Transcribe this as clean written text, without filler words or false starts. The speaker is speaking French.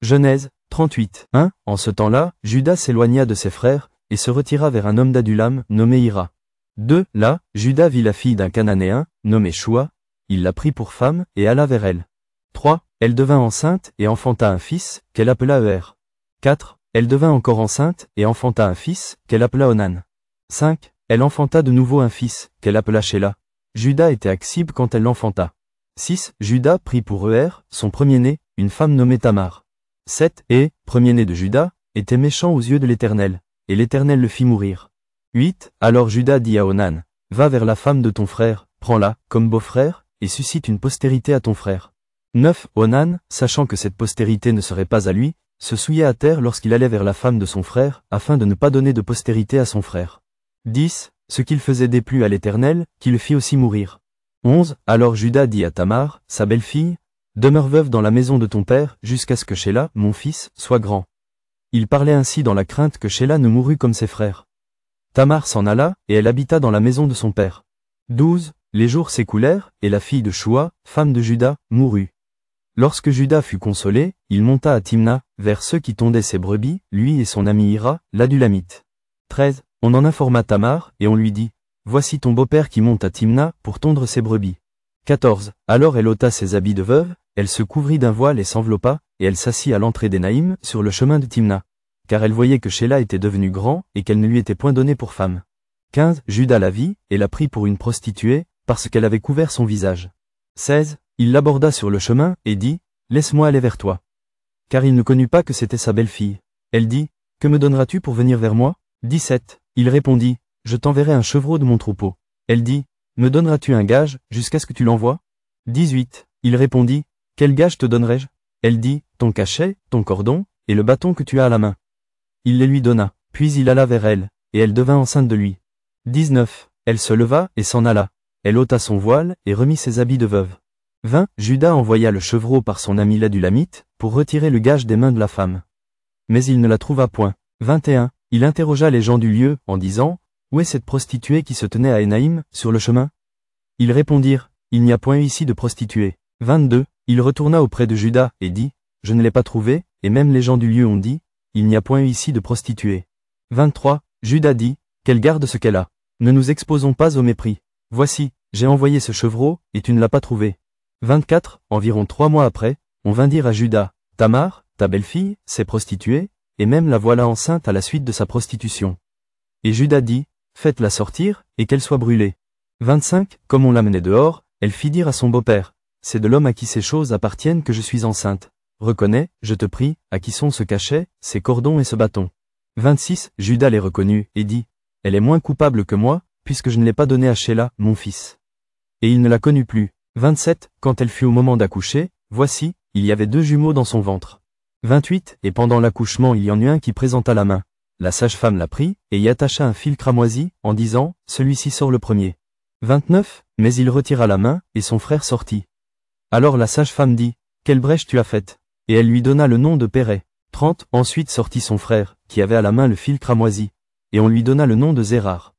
Genèse 38. 1. En ce temps-là, Juda s'éloigna de ses frères, et se retira vers un homme d'Adulam, nommé Hira. 2. Là, Juda vit la fille d'un Cananéen, nommé Shua, il la prit pour femme, et alla vers elle. 3. Elle devint enceinte, et enfanta un fils, qu'elle appela Eher. 4. Elle devint encore enceinte, et enfanta un fils, qu'elle appela Onan. 5. Elle enfanta de nouveau un fils, qu'elle appela Shéla. Juda était Aksib quand elle l'enfanta. 6. Juda prit pour Eher, son premier-né, une femme nommée Tamar. 7. Et, premier-né de Juda, était méchant aux yeux de l'Éternel, et l'Éternel le fit mourir. 8. Alors Juda dit à Onan, va vers la femme de ton frère, prends-la, comme beau-frère, et suscite une postérité à ton frère. 9. Onan, sachant que cette postérité ne serait pas à lui, se souillait à terre lorsqu'il allait vers la femme de son frère, afin de ne pas donner de postérité à son frère. 10. Ce qu'il faisait déplut à l'Éternel, qui le fit aussi mourir. 11. Alors Juda dit à Tamar, sa belle-fille, demeure veuve dans la maison de ton père, jusqu'à ce que Shéla, mon fils, soit grand. Il parlait ainsi dans la crainte que Shéla ne mourût comme ses frères. Tamar s'en alla, et elle habita dans la maison de son père. 12. Les jours s'écoulèrent, et la fille de Shua, femme de Juda, mourut. Lorsque Juda fut consolé, il monta à Timna, vers ceux qui tondaient ses brebis, lui et son ami Hira, l'Adulamite. 13. On en informa Tamar, et on lui dit, voici ton beau-père qui monte à Timna, pour tondre ses brebis. 14. Alors elle ôta ses habits de veuve, elle se couvrit d'un voile et s'enveloppa, et elle s'assit à l'entrée d'Énaïm, sur le chemin de Timna. Car elle voyait que Shéla était devenu grand, et qu'elle ne lui était point donnée pour femme. 15. Juda la vit, et la prit pour une prostituée, parce qu'elle avait couvert son visage. 16. Il l'aborda sur le chemin, et dit, laisse-moi aller vers toi. Car il ne connut pas que c'était sa belle-fille. Elle dit, que me donneras-tu pour venir vers moi? 17. Il répondit, je t'enverrai un chevreau de mon troupeau. Elle dit, me donneras-tu un gage, jusqu'à ce que tu l'envoies? 18. Il répondit, quel gage te donnerai-je? Elle dit, ton cachet, ton cordon, et le bâton que tu as à la main. Il les lui donna, puis il alla vers elle, et elle devint enceinte de lui. 19. Elle se leva, et s'en alla. Elle ôta son voile, et remit ses habits de veuve. 20. Juda envoya le chevreau par son ami l'Adulamite, pour retirer le gage des mains de la femme. Mais il ne la trouva point. 21. Il interrogea les gens du lieu, en disant, où est cette prostituée qui se tenait à Énaïm, sur le chemin? Ils répondirent, il n'y a point eu ici de prostituée. 22. Il retourna auprès de Juda, et dit, je ne l'ai pas trouvée, et même les gens du lieu ont dit, il n'y a point eu ici de prostituée. 23. Juda dit, qu'elle garde ce qu'elle a. Ne nous exposons pas au mépris. Voici, j'ai envoyé ce chevreau, et tu ne l'as pas trouvé. 24. Environ 3 mois après, on vint dire à Juda, Tamar, ta belle-fille, s'est prostituée, et même la voilà enceinte à la suite de sa prostitution. Et Juda dit, faites-la sortir, et qu'elle soit brûlée. 25. Comme on l'amenait dehors, elle fit dire à son beau-père, c'est de l'homme à qui ces choses appartiennent que je suis enceinte. Reconnais, je te prie, à qui sont ce cachet, ces cordons et ce bâton. 26. Juda les reconnut, et dit, elle est moins coupable que moi, puisque je ne l'ai pas donnée à Shéla, mon fils. Et il ne la connut plus. 27. Quand elle fut au moment d'accoucher, voici, il y avait 2 jumeaux dans son ventre. 28. Et pendant l'accouchement il y en eut un qui présenta la main. La sage-femme la prit, et y attacha un fil cramoisi, en disant, celui-ci sort le premier. 29. Mais il retira la main, et son frère sortit. Alors la sage-femme dit, quelle brèche tu as faite? Et elle lui donna le nom de Péret. 30. Ensuite sortit son frère, qui avait à la main le fil cramoisi, et on lui donna le nom de Zérar.